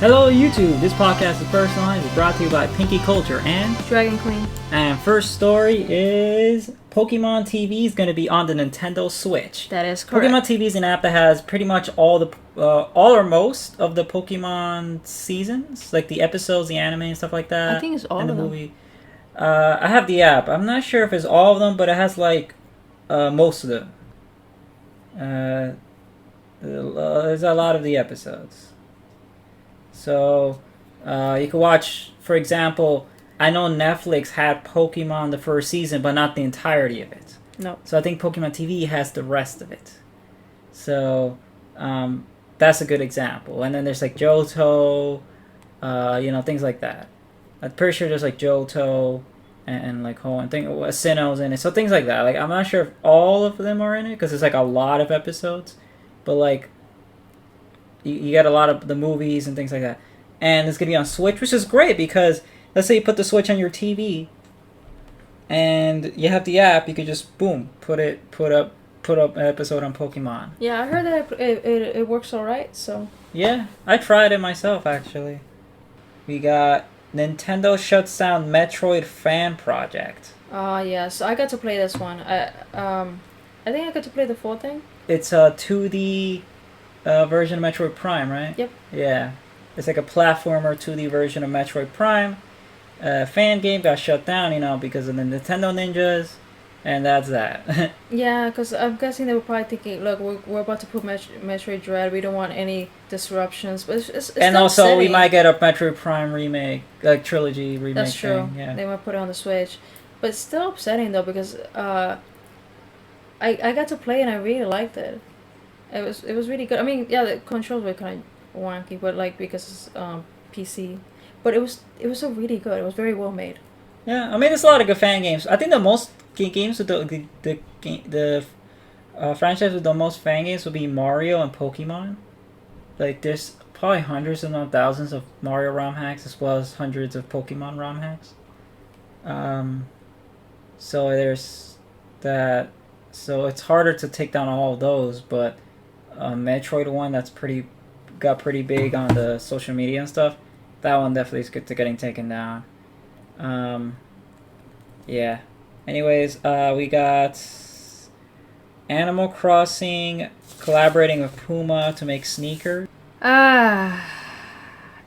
Hello YouTube, this podcast is personalized is brought to you by Pinky Culture and Dragon Queen. And first story is Pokemon TV is going to be on the Nintendo Switch. That is correct. Pokemon TV is an app that has pretty much all or most of the Pokemon seasons, like the episodes, the anime and stuff like that. I think it's all and of the them. movie. I have the app. I'm not sure if it's all of them, but it has like most of them. There's a lot of the episodes. So, you can watch, for example, I know Netflix had Pokemon the first season, but not the entirety of it. No. So I think Pokemon TV has the rest of it. So, that's a good example. And then there's like Johto, things like that. I'm pretty sure there's like Johto and like Sinnoh's in it. So things like that. Like, I'm not sure if all of them are in it, because it's like a lot of episodes. But like, you get a lot of the movies and things like that. And it's going to be on Switch, which is great because let's say you put the Switch on your TV and you have the app, you could just, boom, put up an episode on Pokemon. Yeah, I heard that it works alright, so. Yeah, I tried it myself, actually. We got Nintendo shuts down Metroid fan project. Yeah, so I got to play this one. I think I got to play the full thing. It's a 2D version of Metroid Prime, right? Yep. Yeah. It's like a platformer 2D version of Metroid Prime. Fan game got shut down, because of the Nintendo Ninjas, and that's that. Yeah, because I'm guessing they were probably thinking, look, we're about to put Metroid Dread. We don't want any disruptions, but it's and also upsetting. We might get a Metroid Prime remake, like trilogy remake. That's true. Thing. Yeah. They might put it on the Switch, but it's still upsetting though because I got to play and I really liked it. It was really good. I mean, yeah, the controls were kind of wonky, but like because it's PC, but it was so really good. It was very well made. Yeah, I mean, there's a lot of good fan games. I think the most games with the franchise with the most fan games would be Mario and Pokemon. Like, there's probably hundreds, if not thousands, of Mario ROM hacks as well as hundreds of Pokemon ROM hacks. So there's that. So it's harder to take down all of those, but Metroid one got pretty big on the social media and stuff. That one definitely is good to getting taken down. Yeah. Anyways, we got Animal Crossing collaborating with Puma to make sneakers.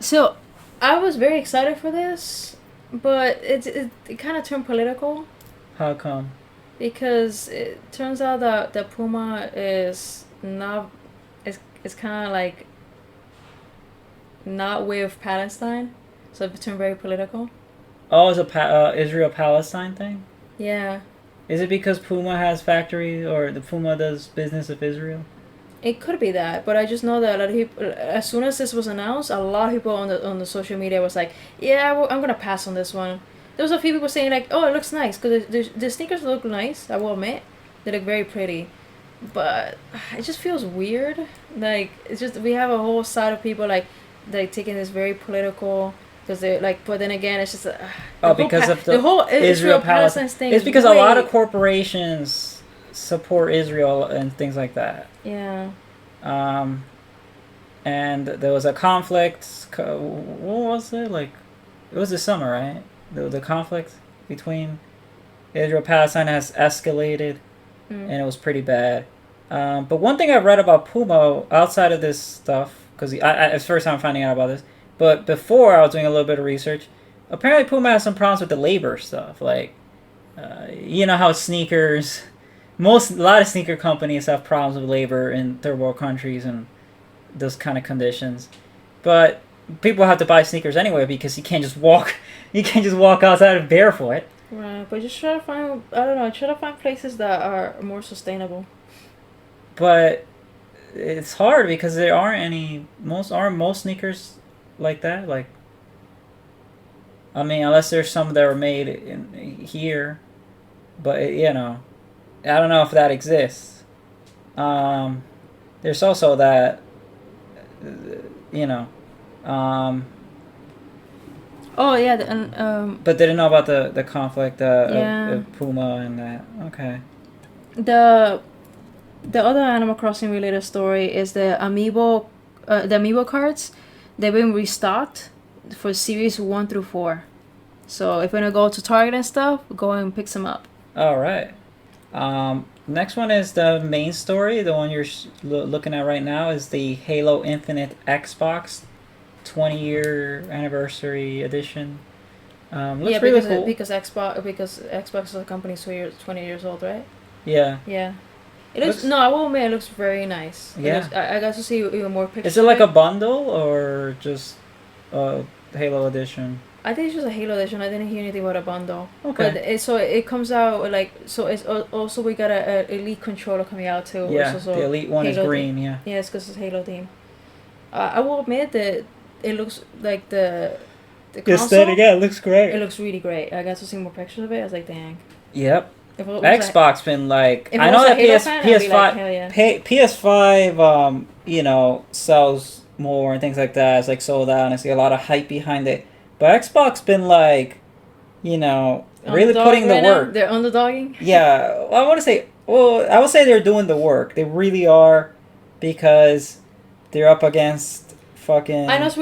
So I was very excited for this, but it kind of turned political. How come? Because it turns out that Puma is not, it's kind of like not with Palestine, so it turned very political. Oh, it's a Israel-Palestine thing? Yeah. Is it because Puma has factories, or the Puma does business with Israel? It could be that, but I just know that a lot of people, as soon as this was announced, a lot of people on the social media was like, yeah, I'm gonna pass on this one. There was a few people saying like, oh, it looks nice, because the sneakers look nice, I will admit. They look very pretty. But it just feels weird. Like, it's just, we have a whole side of people like taking this very political, because they're like, but then again, it's just because of the whole Israel-Palestine thing. It's because a lot of corporations support Israel and things like that. Yeah. And there was a conflict. What was it? Like, it was this summer, right? The conflict between Israel and Palestine has escalated, and it was pretty bad. But one thing I read about Puma outside of this stuff, because it's the first time I'm finding out about this, but before I was doing a little bit of research, apparently Puma has some problems with the labor stuff. Like, how sneakers, a lot of sneaker companies have problems with labor in third world countries and those kind of conditions. But people have to buy sneakers anyway because you can't just walk outside barefoot. Right, but just try to find places that are more sustainable. But it's hard because there aren't most sneakers like that. Like, I mean, unless there's some that were made in here, but I don't know if that exists. There's also that, Oh yeah, but didn't know about the conflict of Puma and that. Okay. The other Animal Crossing related story is the amiibo cards. they've been restocked for series 1 through 4. So if you're gonna go to Target and stuff, go and pick some up. All right. Next one is the main story. The one you're looking at right now is the Halo Infinite Xbox 20-year anniversary edition. Looks really cool. Because Xbox is a company 20 years old, right? Yeah. Yeah. It looks. No, I will admit it looks very nice. Yeah. I got to see even more pictures. Is it like a bundle or just Halo edition? I think it's just a Halo edition. I didn't hear anything about a bundle. Okay. But it comes out like so. It's also we got a Elite controller coming out too. Yeah, the Elite one Halo is green. Yeah. Yeah, it's because it's Halo theme. I will admit that it looks like the console. Aesthetic, yeah, it looks great. It looks really great. I got to see more pictures of it. I was like, dang. Yep. Xbox been like, I know that PS5 like, PS5 you know, sells more and things like that. It's like sold out and I see a lot of hype behind it. But Xbox been like, you know, really putting the work. They're underdogging? Yeah. I would say they're doing the work. They really are, because they're up against fucking Sony. I know it's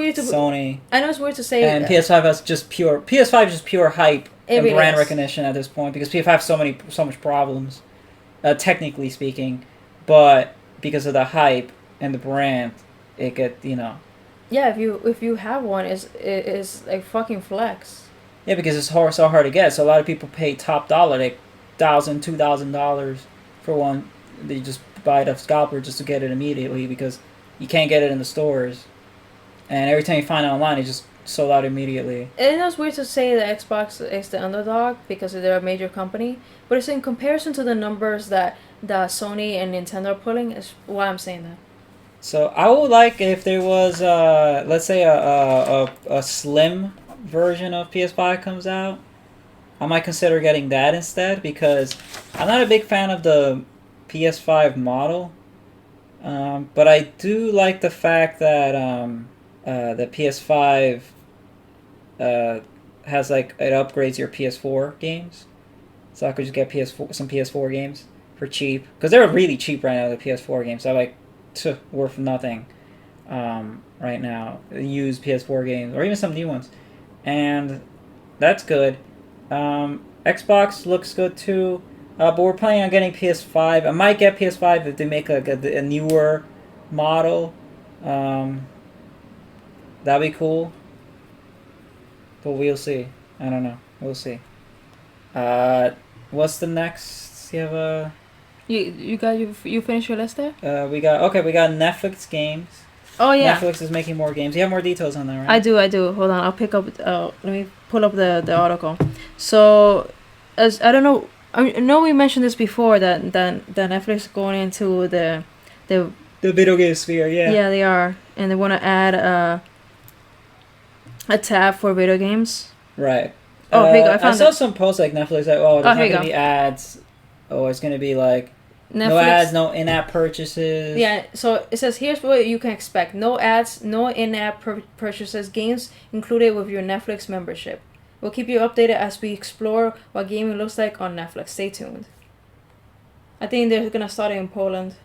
weird to say. And PS5 is just pure hype and brand recognition at this point, because PS5 has so much problems, technically speaking, but because of the hype and the brand, it get, you know. Yeah, if you have one, it's like fucking flex. Yeah, because it's so hard to get. So a lot of people pay top dollar, like $1,000, $2,000 for one. They just buy the scalper just to get it immediately, because you can't get it in the stores. And every time you find it online, it's just sold out immediately. And it's weird to say that Xbox is the underdog because they're a major company, but it's in comparison to the numbers that Sony and Nintendo are pulling. Is why I'm saying that. So I would like if there was, let's say a slim version of PS5 comes out. I might consider getting that instead, because I'm not a big fan of the PS5 model. But I do like the fact that the PS5 has like, it upgrades your PS4 games. So I could just get some PS4 games for cheap, because they're really cheap right now, the PS4 games. So like, worth nothing right now. Used PS4 games, or even some new ones, and that's good. Xbox looks good too, but we're planning on getting PS5. I might get PS5 if they make a newer model. That'd be cool, but we'll see. I don't know. We'll see. What's the next? You have a. You finished your list there? We got Netflix games. Oh yeah. Netflix is making more games. You have more details on that, right? I do. Hold on, I'll pick up. Let me pull up the article. So, as I don't know, I know we mentioned this before that Netflix is going into the video game sphere. Yeah. Yeah, they are, and they want to add a tab for video games. Right. Oh, here you go. I saw some posts like Netflix like, there's not gonna be ads. Oh, it's gonna be like Netflix, no ads, no in-app purchases. Yeah, so it says here's what you can expect: no ads, no in-app purchases, games included with your Netflix membership. We'll keep you updated as we explore what gaming looks like on Netflix. Stay tuned. I think they're gonna start it in Poland.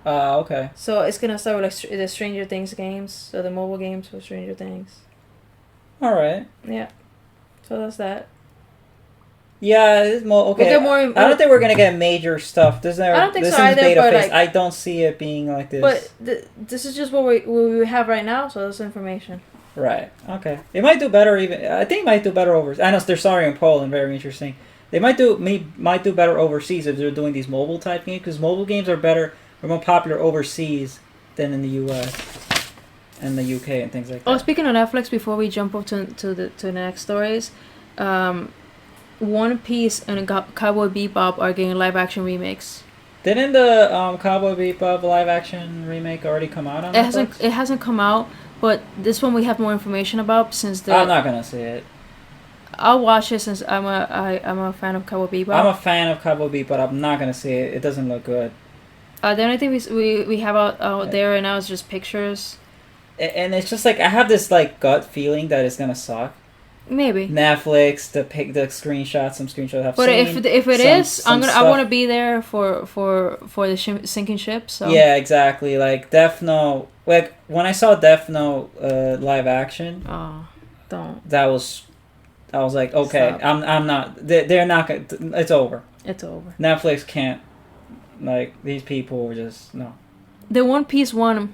Okay. So it's gonna start with like the Stranger Things games, so the mobile games for Stranger Things. All right. Yeah. So that's that. Yeah, it's more okay. I don't think we're gonna get major stuff. I don't think so either. But like, I don't see it being like this. But this is just what we have right now. So that's information. Right. Okay. It might do better. I think it might do better over. I know they're starting in Poland. Very interesting. They might do better overseas if they're doing these mobile type games, because mobile games are more popular overseas than in the U.S. and the UK and things like that. Oh, speaking of Netflix, before we jump up to the next stories, One Piece and Cowboy Bebop are getting live action remakes. Didn't the Cowboy Bebop live action remake already come out on Netflix? It hasn't come out, but this one we have more information about since I'm not gonna see it. I'll watch it since I'm a fan of Cowboy Bebop. I'm a fan of Cowboy Bebop, but I'm not gonna see it. It doesn't look good. The only thing we have out there right now is just pictures. And it's just like, I have this like gut feeling that it's gonna suck. Maybe. Netflix to pick the screenshots. Some screenshots I've But seen. if it is, I want to stuff. be there for the sinking ship. So Yeah, exactly. Like Death Note. Like when I saw Death Note live action, oh, don't. I was like, okay, Stop. I'm not. They're not gonna. It's over. It's over. Netflix can't. Like these people were just no. The One Piece one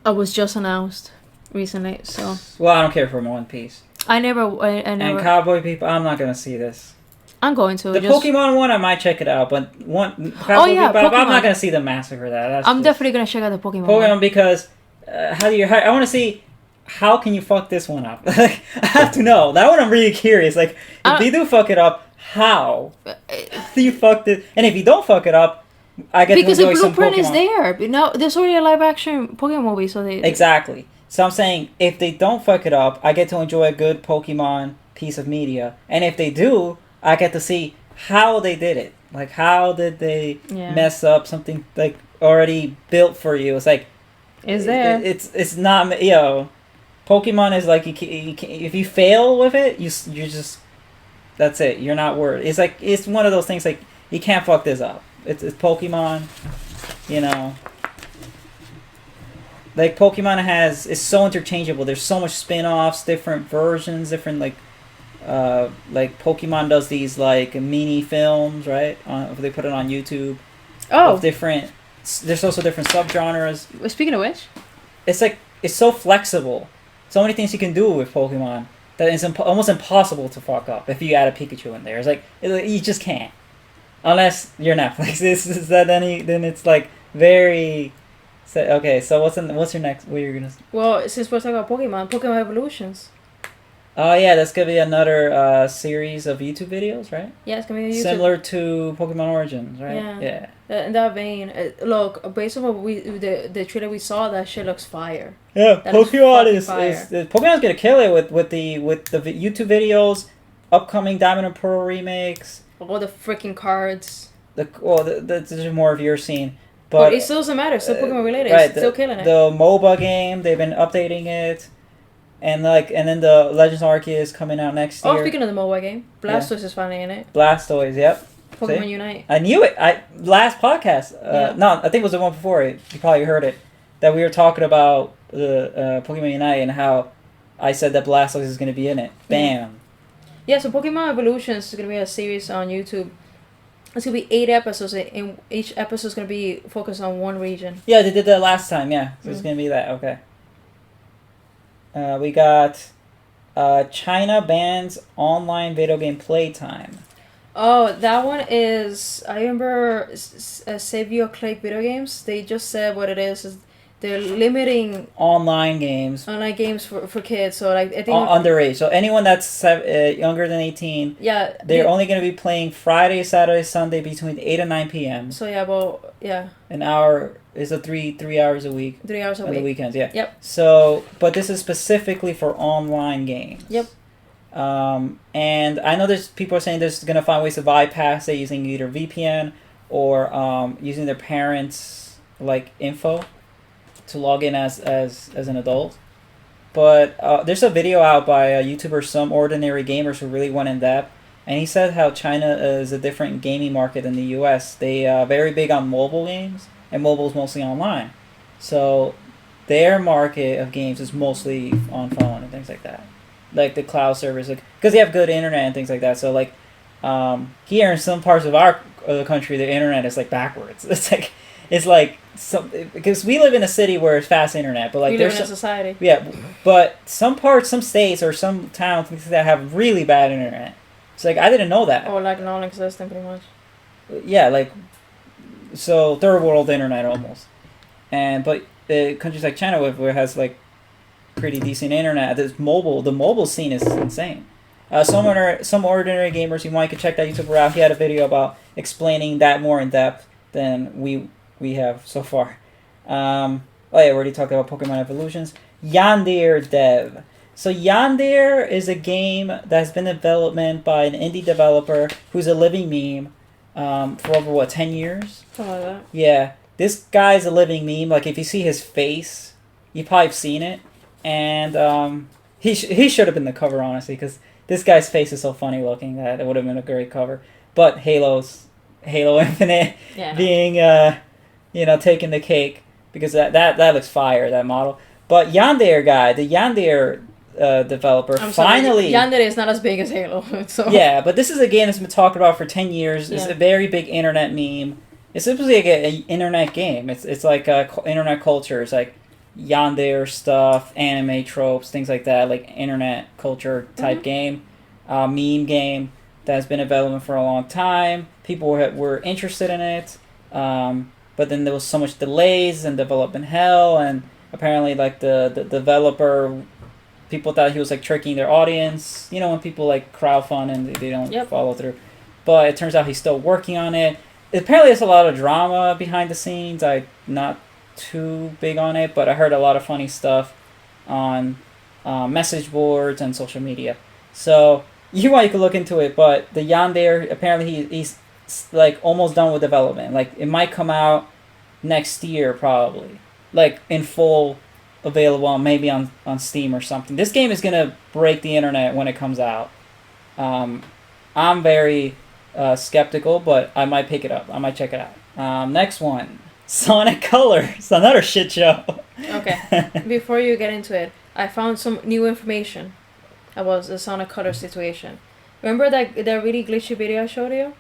was just announced recently, so Well, I don't care for One Piece. I never. And Cowboy People, I'm not gonna see this. I'm going to. The Pokemon one, I might check it out, but Cowboy People, I'm not gonna see the massacre that. I'm definitely gonna check out the Pokemon one. Because I want to see how can you fuck this one up. Like I have to know that one. I'm really curious. Like if you do fuck it up, how do you fuck this? And if you don't fuck it up, I get because to enjoy the blueprint some is there. Now there's already a live action Pokemon movie, so they exactly. So I'm saying if they don't fuck it up, I get to enjoy a good Pokemon piece of media, and if they do, I get to see how they did it. Like how did they mess up something like already built for you? It's like is there? It's not Pokemon is like if you fail with it, you just that's it. You're not worried. It's like it's one of those things like you can't fuck this up. It's Pokemon, you know. Like Pokemon is so interchangeable. There's so much spin-offs, different versions, different like Pokemon does these like mini films, right? They put it on YouTube. Oh, of different. There's also different subgenres. Speaking of which, it's like it's so flexible. So many things you can do with Pokemon that is almost impossible to fuck up if you add a Pikachu in there. It's like you just can't, unless you're Netflix. Then it's like very. Okay, so what's your next? What you're gonna? Well, since we're talking about Pokemon Evolutions. Oh yeah, that's gonna be another series of YouTube videos, right? Yeah, it's gonna be YouTube. Similar to Pokemon Origins, right? Yeah. In that vein, look, based on what the trailer we saw, that shit looks fire. Yeah, Pokemon's gonna kill it with the YouTube videos, upcoming Diamond and Pearl remakes. All the freaking cards. This is more of your scene. But it still doesn't matter. It's still Pokemon related. Right, it's still killing it. The MOBA game, they've been updating it. And then the Legends Arceus is coming out next year. Oh, speaking of the mobile game, Blastoise is finally in it. Blastoise, yep. Pokemon Unite. I knew it. Last podcast. No, I think it was the one before it. You probably heard it. That we were talking about the Pokemon Unite and how I said that Blastoise is going to be in it. Bam. Yeah, so Pokemon Evolutions is going to be a series on YouTube. It's going to be 8 episodes, and each episode is going to be focused on one region. Yeah, they did that last time, yeah. So it's going to be that, okay. We got China bans online video game playtime. Oh, that one is... I remember Save Your Click video games. They just said what it is they're limiting... Online games for kids. So like I think... underage. So anyone that's younger than 18... Yeah. They're only going to be playing Friday, Saturday, Sunday between 8 and 9 p.m. So yeah, well, yeah. An hour... Is a 3 hours a week. 3 hours a week. On the weekends, yeah. Yep. So, but this is specifically for online games. Yep. And I know there's people are saying they're going to find ways to bypass it using either VPN or using their parents' like info to log in as an adult. But there's a video out by a YouTuber, Some Ordinary Gamers, who really went in depth. And he said how China is a different gaming market than the U.S. They are very big on mobile games. And mobile is mostly online. So their market of games is mostly on phone and things like that. Like the cloud servers. Because they have good internet and things like that. So like here in some parts of our country, the internet is like backwards. It's like because we live in a city where it's fast internet. But like we live in a society. Yeah, but some states or some towns that have really bad internet. It's like I didn't know that. Or like non-existent pretty much. Yeah, like... So third world internet almost, but countries like China where it has like pretty decent internet, the mobile scene is insane. Some ordinary gamers, you might could check that YouTuber out. He had a video about explaining that more in depth than we have so far. Oh yeah, we already talked about Pokemon Evolutions. Yandere Dev. So Yandere is a game that's been in development by an indie developer who's a living meme. For over 10 years? Something like that. Yeah. This guy's a living meme. Like if you see his face, you probably have seen it. And he should have been the cover, honestly, because this guy's face is so funny looking that it would have been a great cover. But Halo Infinite being taking the cake, because that looks fire, that model. But Yandere guy, the Yandere developer, finally... Yandere is not as big as Halo. So. Yeah, but this is a game that's been talked about for 10 years. It's a very big internet meme. It's supposedly like an internet game. It's like internet culture. It's like Yandere stuff, anime tropes, things like that, like internet culture type game, meme game that's been in development for a long time. People were interested in it, but then there was so much delays and development hell, and apparently like the developer, people thought he was like tricking their audience. You know, when people like crowdfund and they don't follow through. But it turns out he's still working on it. Apparently there's a lot of drama behind the scenes. I'm not too big on it, but I heard a lot of funny stuff on message boards and social media. So you could look into it, but the Yandere, apparently he's like almost done with development. Like it might come out next year probably. Like in full available maybe on Steam or something. This game is gonna break the internet when it comes out. I'm very skeptical, but I might pick it up. I might check it out. Next one, Sonic Colors, another shit show. Okay, before you get into it, I found some new information about the Sonic Colors situation. Remember that really glitchy video I showed you?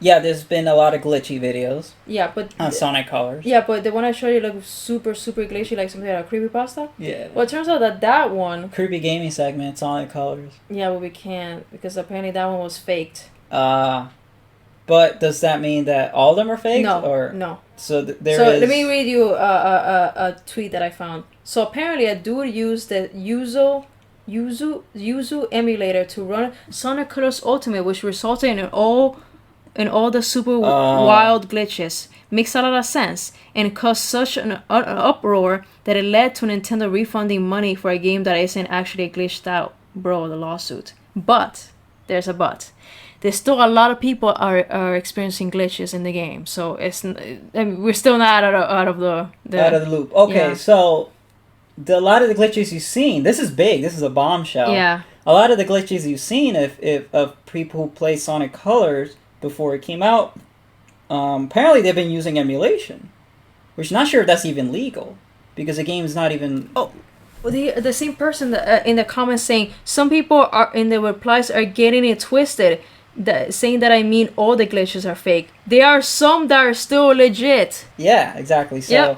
Yeah, there's been a lot of glitchy videos. Yeah, but on Sonic Colors. Yeah, but the one I showed you looked super glitchy, like something like a creepypasta. Yeah. Well, it turns out that one... Creepy gaming segment, Sonic Colors. Yeah, but we can't, because apparently that one was faked. But does that mean that all of them are faked? No. So let me read you a tweet that I found. So apparently a dude used the Yuzu emulator to run Sonic Colors Ultimate, which resulted in all the super wild glitches. Makes a lot of sense and caused such an uproar that it led to Nintendo refunding money for a game that isn't actually glitched out. Bro, the lawsuit. But there's a but. There's still a lot of people are experiencing glitches in the game, so we're still not out of the loop. Okay, so a lot of the glitches you've seen, this is big. This is a bombshell. Yeah. A lot of the glitches you've seen of people who play Sonic Colors before it came out, apparently they've been using emulation, which I'm not sure if that's even legal, because the game is not even... Oh, the same person in the comments saying, some people are in the replies are getting it twisted, saying that I mean all the glitches are fake. There are some that are still legit. Yeah, exactly. So,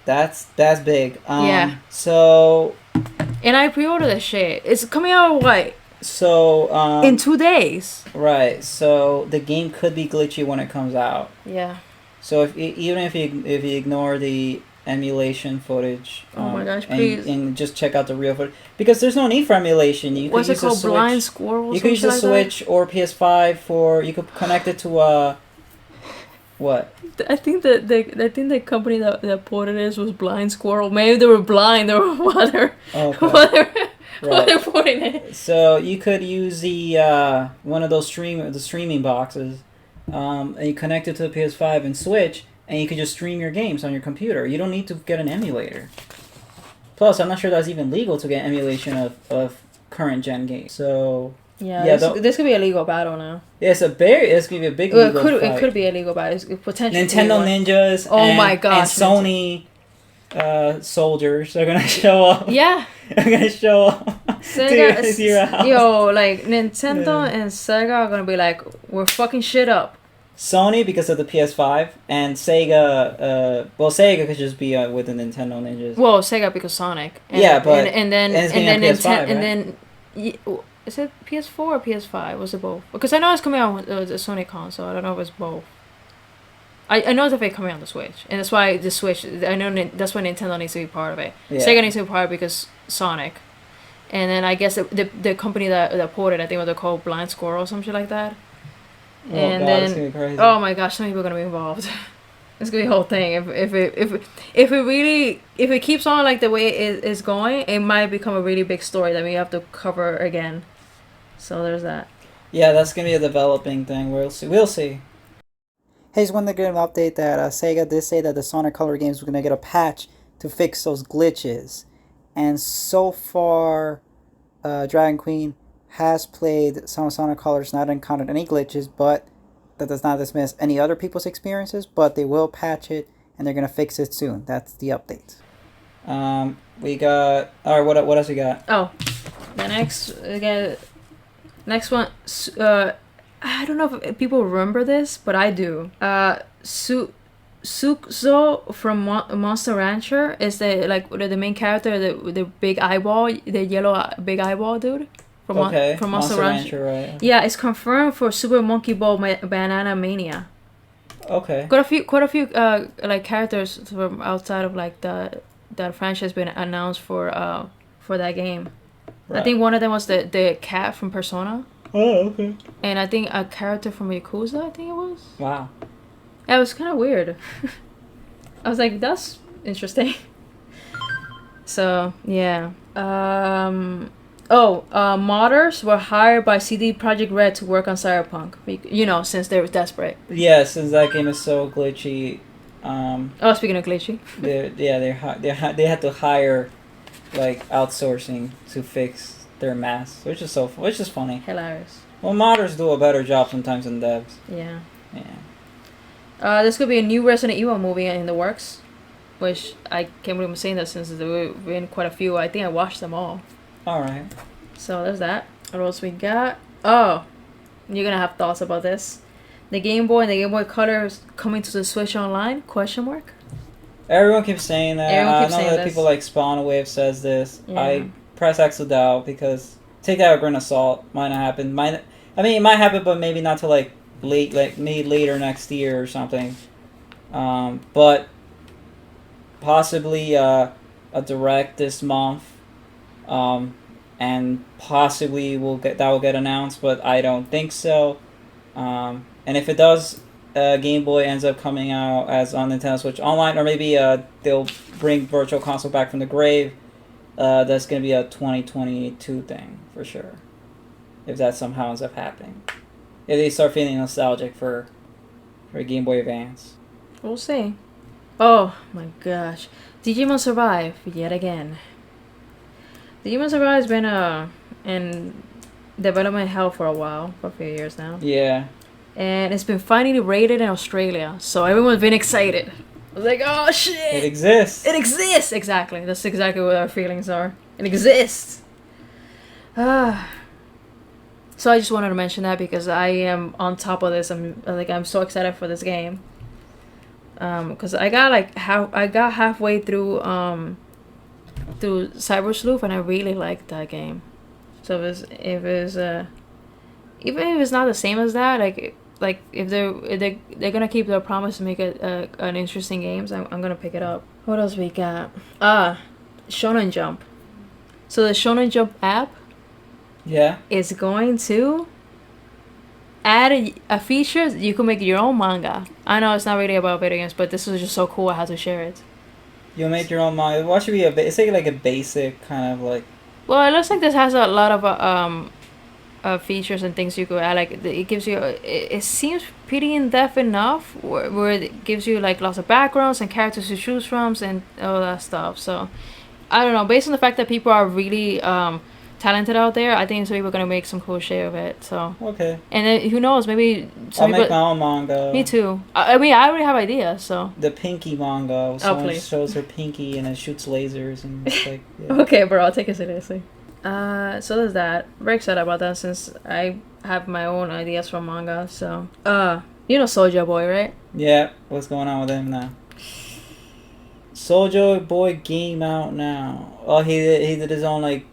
that's big. Yeah. So... And I pre-ordered the shit. It's coming out what? So, in 2 days. Right. So the game could be glitchy when it comes out. Yeah. So even if you ignore the emulation footage, oh my gosh, please, and just check out the real footage, because there's no need for emulation. You What's could it called? Blind Squirrel. You could use a Switch or PS5 you could connect it to what? I think the company that ported this was Blind Squirrel. Maybe they were blind or whatever. Okay. What they're putting it. So you could use the one of those streaming boxes, and you connect it to the PS5 and Switch, and you could just stream your games on your computer. You don't need to get an emulator. Plus, I'm not sure that's even legal to get emulation of current gen games. So this could be a legal battle now. Yeah, it's gonna be a big legal fight. It could be a legal battle. It's potentially Nintendo ninjas. My gosh. And Sony soldiers are gonna show up. Yeah. Are gonna show up Sega, to your house. Nintendo and Sega are gonna be like, we're fucking shit up. Sony because of the PS5, and Sega. Sega could just be with the Nintendo ninjas. Well, Sega because Sonic. And then PS5, right? and then is it PS4 or PS5? Was it both? Because I know it's coming out with the Sony console. I don't know if it's both. I know it's definitely coming on the Switch, and that's why the Switch. I know that's why Nintendo needs to be part of it. Yeah. Sega needs to be part of it because Sonic, and then I guess the company that ported, I think they're called Blind Squirrel or something like that. Oh and God, then, it's gonna be crazy. Oh my gosh, some people are gonna be involved. It's gonna be a whole thing. If it keeps on like the way it is going, it might become a really big story that we have to cover again. So there's that. Yeah, that's gonna be a developing thing. We'll see. Hey, just wanted to give an update that Sega did say that the Sonic Color games were going to get a patch to fix those glitches. And so far, Dragon Queen has played some Sonic Colors, not encountered any glitches, but that does not dismiss any other people's experiences, but they will patch it, and they're going to fix it soon. That's the update. We got... Alright, what else we got? Oh, the next one, I don't know if people remember this, but I do. Sukzo from Monster Rancher is the main character, the big eyeball, the yellow big eyeball dude from Monster Rancher, right? Yeah, it's confirmed for Super Monkey Ball Banana Mania. Okay. Quite a few like characters from outside of like that franchise been announced for that game. Right. I think one of them was the cat from Persona. Oh, okay. And I think a character from Yakuza, I think it was. Wow. Yeah, it was kind of weird. I was like, that's interesting. So, yeah. Modders were hired by CD Projekt Red to work on Cyberpunk. You know, since they were desperate. Yeah, since that game is so glitchy. Speaking of glitchy. they had to hire, like, outsourcing to fix their mess, which is funny. Hilarious. Well, modders do a better job sometimes than devs. Yeah. Yeah. There's gonna be a new Resident Evil movie in the works, which I can't believe I'm saying that since there have been quite a few. I think I watched them all. Alright. So there's that. What else we got? Oh, you're gonna have thoughts about this. The Game Boy and the Game Boy Color is coming to the Switch Online? ? Everyone keeps saying that. I know that people like Spawnawave says this. Yeah. I press X to doubt because take that with a grain of salt. Might not happen. It might happen, but maybe not till like later next year or something. But possibly a direct this month. And possibly will get announced, but I don't think so. And if it does, Game Boy ends up coming out as on Nintendo Switch Online, or maybe they'll bring Virtual Console back from the grave. That's going to be a 2022 thing for sure, if that somehow ends up happening. If they start feeling nostalgic for Game Boy Advance. We'll see. Oh my gosh. Digimon Survive yet again. Digimon Survive has been in development hell for a few years now. Yeah. And it's been finally rated in Australia, so everyone's been excited. I was like, oh shit! It exists! It exists! Exactly. That's exactly what our feelings are. It exists! So I just wanted to mention that because I am on top of this. I'm so excited for this game. Because I got halfway through Cyber Sleuth, and I really liked that game. So if it's even if it's not the same as that, like if they're gonna keep their promise to make it an interesting game, so I'm gonna pick it up. What else we got? Shonen Jump. So the Shonen Jump app, yeah, is going to add a feature you can make your own manga. I know it's not really about video games, but this was just so cool I had to share it. You'll make your own manga. What should be it's like a basic kind of like. Well, it looks like this has a lot of features and things you could add. Like it gives you, it seems pretty in depth enough where it gives you like lots of backgrounds and characters to choose from and all that stuff. So I don't know. Based on the fact that people are really talented out there, I think some people are gonna make some cool shit of it. So okay. And then who knows? Maybe I'll make my own manga. Me too. I mean, I already have ideas. So the Pinky manga. Someone shows her pinky and it shoots lasers and it's like. Yeah. Okay, bro. I'll take it seriously. So there's that. Very excited about that since I have my own ideas from manga. So you know Soulja Boy, right? Yeah. What's going on with him now? Soulja Boy game out now. Oh, he did his own like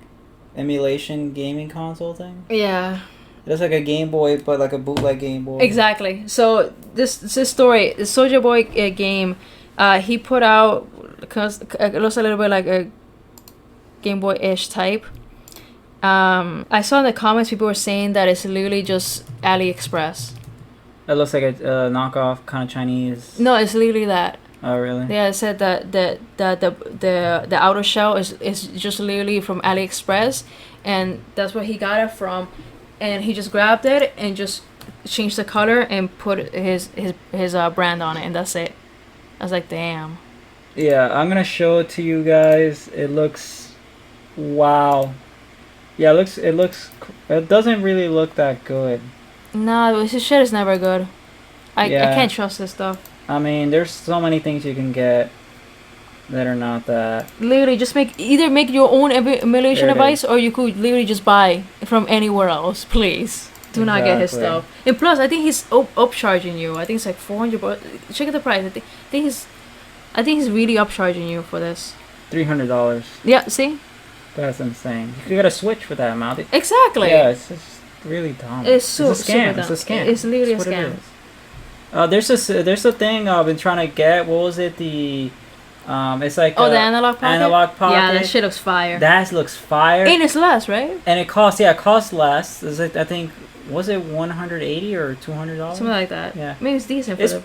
emulation gaming console thing. Yeah. It's like a Game Boy, but like a bootleg Game Boy. Exactly. So this story, the Soulja Boy game, he put out because it looks a little bit like a Game Boy-ish type. I saw in the comments people were saying that it's literally just AliExpress. It looks like a knockoff kind of Chinese. No, it's literally that. Oh really? Yeah, it said that the outer shell is just literally from AliExpress, and that's where he got it from, and he just grabbed it and just changed the color and put his brand on it, and that's it. I was like, damn. Yeah, I'm gonna show it to you guys. It looks Wow. Yeah, it doesn't really look that good. No, this shit is never good. I can't trust this stuff. I mean, there's so many things you can get that are not that. Literally, just make your own emulation device, or you could literally just buy from anywhere else. Please do not get his stuff. And plus, I think he's upcharging you. I think it's like $400. Check out the price. I think he's really upcharging you for this. $300. Yeah, see? That's insane. You could get a Switch for that amount. Exactly. Yeah, it's just really dumb. It's a scam. It's a scam. It's literally a scam. There's a thing I've been trying to get. What was it? It's like the analog pocket. Analog pocket. Yeah, that shit looks fire. That looks fire. And it's less, right? And it costs less. It's like, I think, was it $180 or $200? Something like that. Yeah. Maybe it's decent for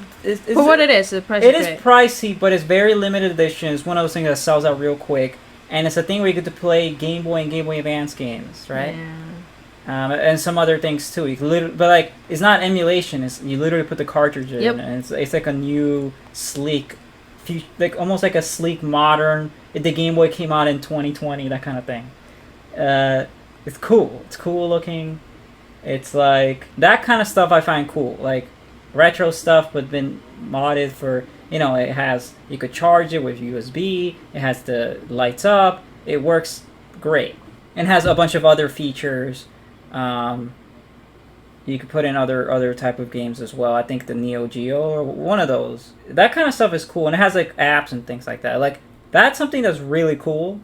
what it is. The price. It is pricey, but it's very limited edition. It's one of those things that sells out real quick. And it's a thing where you get to play Game Boy and Game Boy Advance games, right? Yeah. And some other things too. You can but like, it's not emulation. It's you literally put the cartridge in, and it's like a new sleek, like almost like a sleek modern. The Game Boy came out in 2020, that kind of thing. It's cool. It's cool looking. It's like that kind of stuff I find cool, like retro stuff, but been modded for. It has, you could charge it with USB, it has the lights up, it works great. And has a bunch of other features. You could put in other type of games as well. I think the Neo Geo or one of those. That kind of stuff is cool, and it has like apps and things like that. Like, that's something that's really cool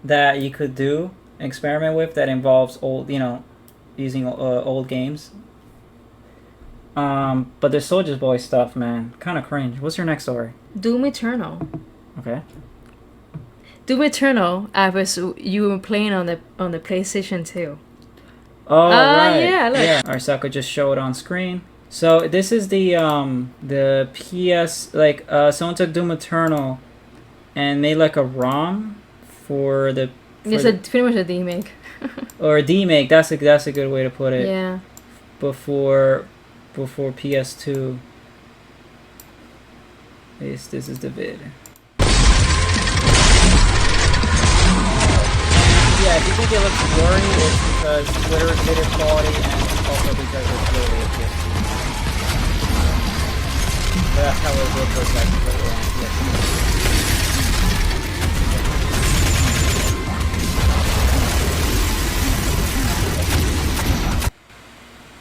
that you could do, experiment with, that involves using old games. But the Soulja Boy stuff, man, kind of cringe. What's your next story? Doom Eternal. Okay. Doom Eternal, you were playing on the PlayStation 2. Oh, right. Yeah, look. Yeah. Alright, so I could just show it on screen. So this is the PS, like, someone took Doom Eternal and made like a ROM for the... It's pretty much a demake. Or a demake, that's a good way to put it. Yeah. Before PS2. This is the vid. Yeah, if you think it looks blurry, it's because Twitter video quality and also because it's literally a PS2. But that's how it looks like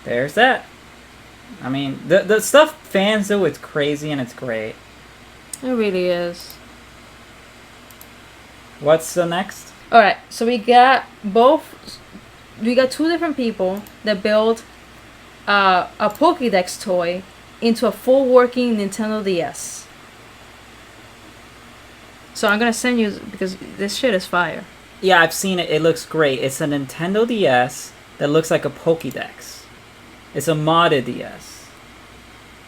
There's that. I mean, the stuff fans do, it's crazy and it's great. It really is. What's the next? Alright, so we got two different people that built a Pokédex toy into a full working Nintendo DS. So I'm gonna send you, because this shit is fire. Yeah, I've seen it. It looks great. It's a Nintendo DS that looks like a Pokédex. It's a modded DS.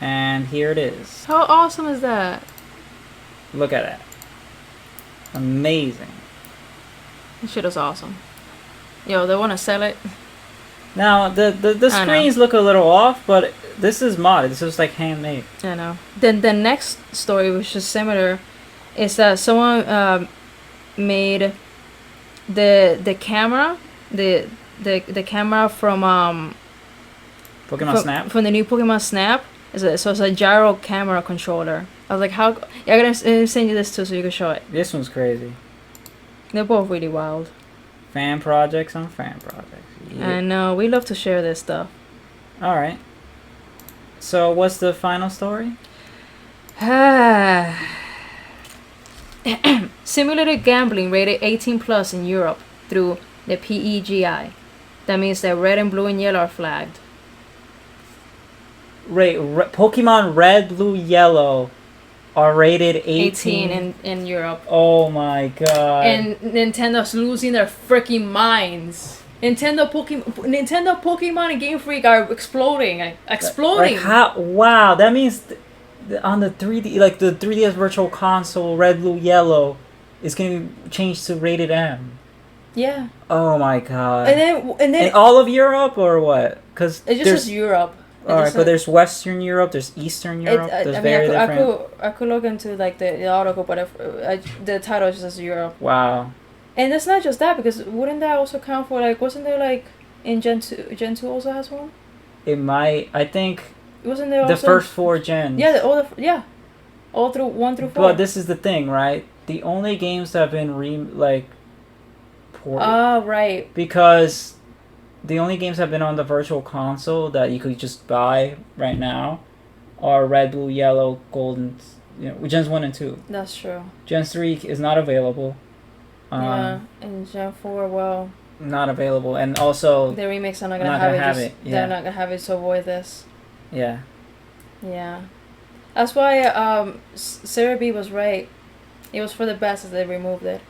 And here it is. How awesome is that? Look at that. Amazing. This shit is awesome. Yo, they want to sell it? Now, the screens look a little off, but this is modded. This is like handmade. I know. Then the next story, which is similar, is that someone made the camera, the camera from Pokemon Snap? From the new Pokemon Snap. So it's a gyro camera controller. I was like, how... Yeah, I'm gonna send you this too so you can show it. This one's crazy. They're both really wild. Fan projects on fan projects. Yeah. I know. We love to share this stuff. Alright. So, what's the final story? Simulated gambling rated 18 plus in Europe through the PEGI. That means that red and blue and yellow are flagged. Pokemon Red, Blue, Yellow are rated 18 in Europe. Oh my god. And Nintendo's losing their freaking minds. Nintendo Pokemon and Game Freak are exploding. Like how? Wow, that means on the 3D, like the 3DS Virtual Console, Red, Blue, Yellow is going to be changed to rated M. Yeah. Oh my god. And then in all of Europe or what? Because it just says Europe. Alright, but there's Western Europe, there's Eastern Europe, I could look into like the article, but the title just says Europe. Wow. And it's not just that, because wouldn't that also count for, like, wasn't there, like, in Gen 2, Gen 2 also has one? It might. I think Wasn't there also... the first 4 gens. Yeah, all through 1 through 4. But this is the thing, right? The only games that have been ported. Oh, right. Because the only games that have been on the virtual console that you could just buy right now are Red, Blue, Yellow, Gold, and Gens 1 and 2. That's true. Gen 3 is not available. Yeah, and Gen 4, well... Not available, and also... The remakes are not gonna have it. Yeah. They're not gonna have it to avoid this. Yeah. Yeah. That's why Sarah B was right. It was for the best that they removed it.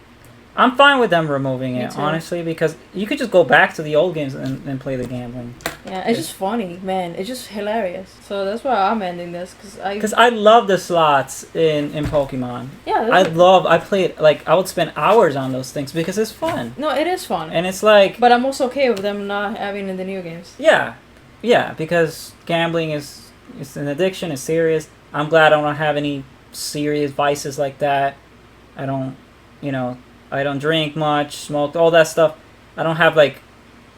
I'm fine with them removing it, honestly, because you could just go back to the old games and play the gambling. Yeah, it's just funny, man. It's just hilarious. So that's why I'm ending this, because I love the slots in Pokemon. Yeah, I played, like, I would spend hours on those things because it's fun. No, it is fun. And it's like... But I'm also okay with them not having in the new games. Yeah. Yeah, because gambling it's an addiction, it's serious. I'm glad I don't have any serious vices like that. I don't, I don't drink much, smoke, all that stuff. I don't have, like,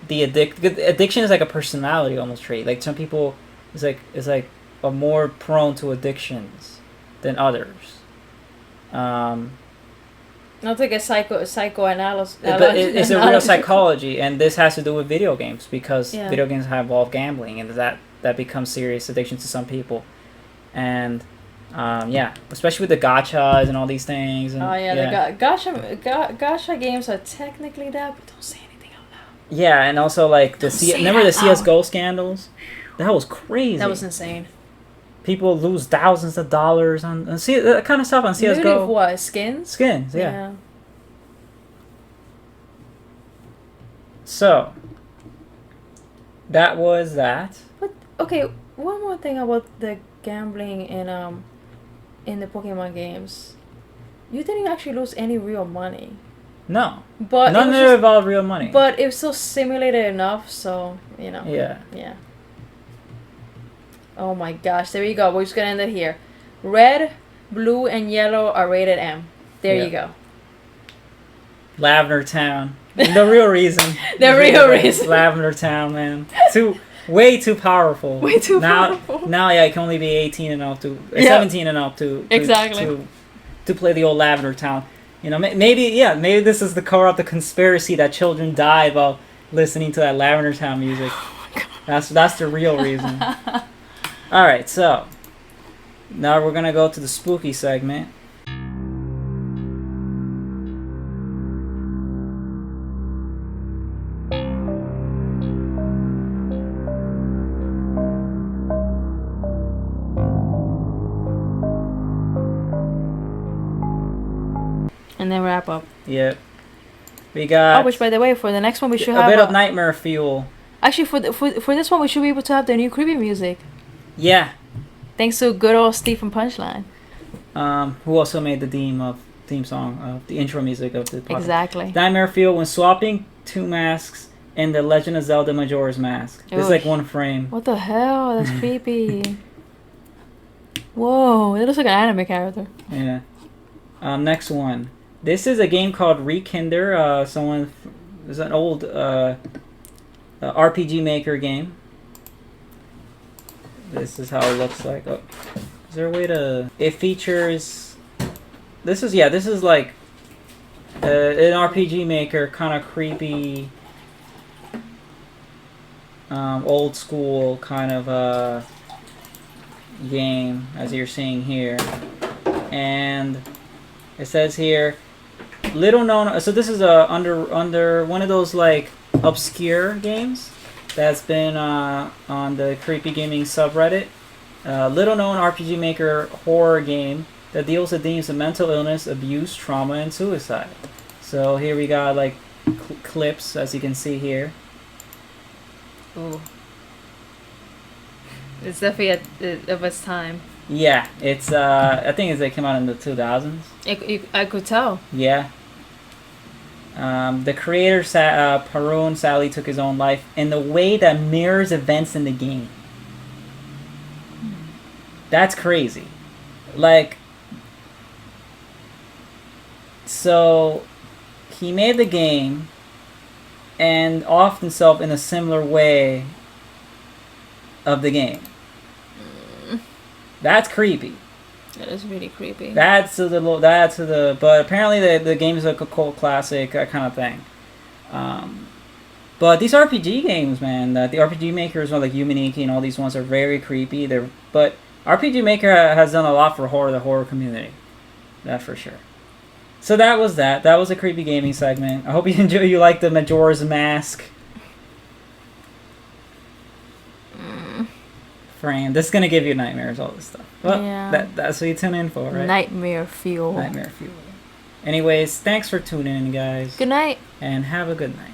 the addiction is like a personality almost trait. Like, some people is like are more prone to addictions than others. Not like a psychoanalysis. But it's a real psychology, and this has to do with video games, because video games have involved gambling, and that becomes serious addiction to some people. And especially with the gachas and all these things. And, the gacha games are technically that, but don't say anything out loud. Yeah, and also like remember the CS:GO scandals? That was crazy. That was insane. People lose thousands of dollars on that kind of stuff on CS:GO. Literally what? Skins? Skins, yeah. So that was that. But okay, one more thing about the gambling in the Pokemon games. You didn't actually lose any real money. No. But none of it involved real money. But it was still simulated enough, so Yeah. Yeah. Oh my gosh, there you go. We're just gonna end it here. Red, blue, and yellow are rated M. There you go. Lavender Town. The real reason. The real reason. Lavender Town, man. Way too powerful. Way too powerful. Now, it can only be 18 and up to 17 and up to play the old Lavender Town. Maybe this is the cover up the conspiracy that children died while listening to that Lavender Town music. That's the real reason. All right, so now we're gonna go to the spooky segment. And then wrap up. Yep. We got... Oh, which, by the way, for the next one we should have... A bit of nightmare fuel. Actually, for this one, we should be able to have the new creepy music. Yeah. Thanks to good old Steve from Punchline. Who also made the theme song of the intro music of the podcast. Exactly. Nightmare fuel when swapping 2 masks in the Legend of Zelda Majora's Mask. It's like 1 frame. What the hell? That's creepy. Whoa, it looks like an anime character. Yeah. Next one. This is a game called Rekinder. It's an old RPG Maker game. This is how it looks like. Oh, is there a way to... It features... This is like an RPG Maker kind of creepy, old school kind of game, as you're seeing here. And it says here, little known... So this is under one of those like obscure games that's been on the Creepy Gaming subreddit. Little known RPG Maker horror game that deals with themes of mental illness, abuse, trauma, and suicide. So here we got like clips, as you can see here. Ooh. It's definitely of its time. Yeah, it's I think it came out in the 2000s. I could tell. Yeah. The creator, Parun, sadly took his own life in the way that mirrors events in the game. That's crazy. Like, so he made the game and offed himself in a similar way of the game. That's creepy. That is really creepy. But apparently the game is like a cult classic, that kind of thing. But these RPG games, man, the RPG makers are like Yuminiki and all these ones are very creepy. But RPG Maker has done a lot for the horror community. That for sure. So that was that. That was a creepy gaming segment. I hope you like the Majora's Mask. Frame. This is gonna give you nightmares, all this stuff. Well, yeah. That's what you tune in for, right? Nightmare fuel. Nightmare fuel. Anyways, thanks for tuning in, guys. Good night. And have a good night.